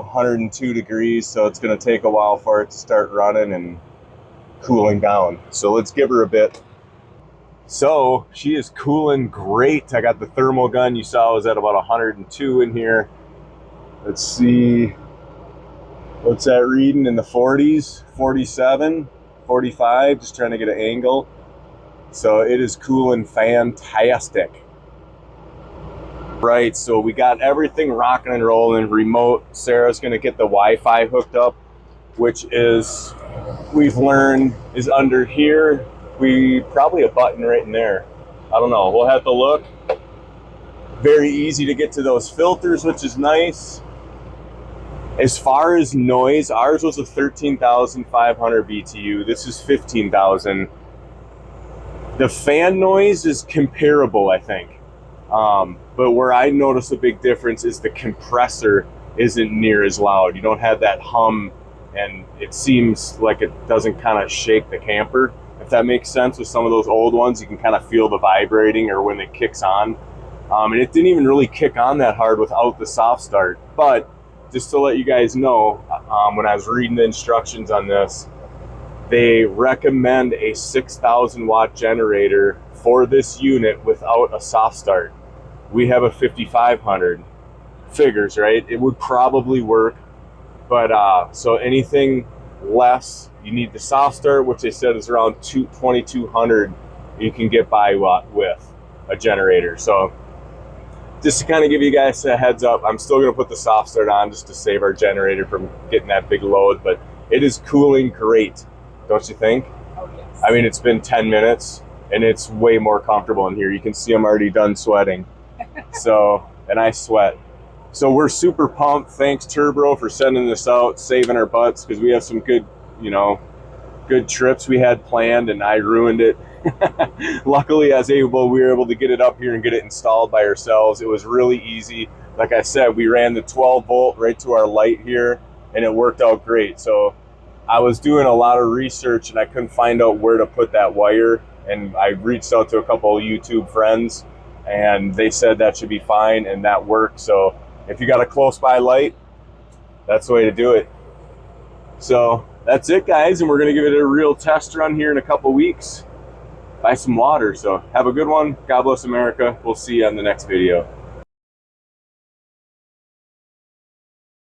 102 degrees, so it's going to take a while for it to start running and cooling down. So let's give her a bit. So she is cooling great. I got the thermal gun. You saw I was at about 102 in here. Let's see, what's that reading in the 40s, 47, 45, just trying to get an angle. So it is cooling fantastic. Right, so we got everything rocking and rolling. Remote, Sarah's gonna get the Wi-Fi hooked up, which is, we've learned, is under here. Probably a button right in there. I don't know, we'll have to look. Very easy to get to those filters, which is nice. As far as noise, ours was a 13,500 BTU. This is 15,000. The fan noise is comparable, I think. But where I notice a big difference is the compressor isn't near as loud. You don't have that hum, and it seems like it doesn't kind of shake the camper, if that makes sense. With some of those old ones, you can kind of feel the vibrating or when it kicks on. And it didn't even really kick on that hard without the soft start. But just to let you guys know, when I was reading the instructions on this, they recommend a 6,000 watt generator for this unit without a soft start. We have a 5,500. Figures, right? It would probably work, but so anything less, you need the soft start, which they said is around 2,200. You can get by with a generator. So just to kind of give you guys a heads up, I'm still going to put the soft start on just to save our generator from getting that big load, but it is cooling great, don't you think? Oh, yes. I mean, it's been 10 minutes and it's way more comfortable in here. You can see I'm already done sweating. So, and I sweat. So we're super pumped. Thanks TURBRO for sending this out, saving our butts, because we have some good, good trips we had planned and I ruined it. Luckily, we were able to get it up here and get it installed by ourselves. It was really easy. Like I said, we ran the 12 volt right to our light here and it worked out great. So I was doing a lot of research and I couldn't find out where to put that wire. And I reached out to a couple of YouTube friends and they said that should be fine, and that worked. So if you got a close by light, that's the way to do it. So that's it, guys, and we're gonna give it a real test run here in a couple weeks. Buy some water. So have a good one. God bless America. We'll see you on the next video.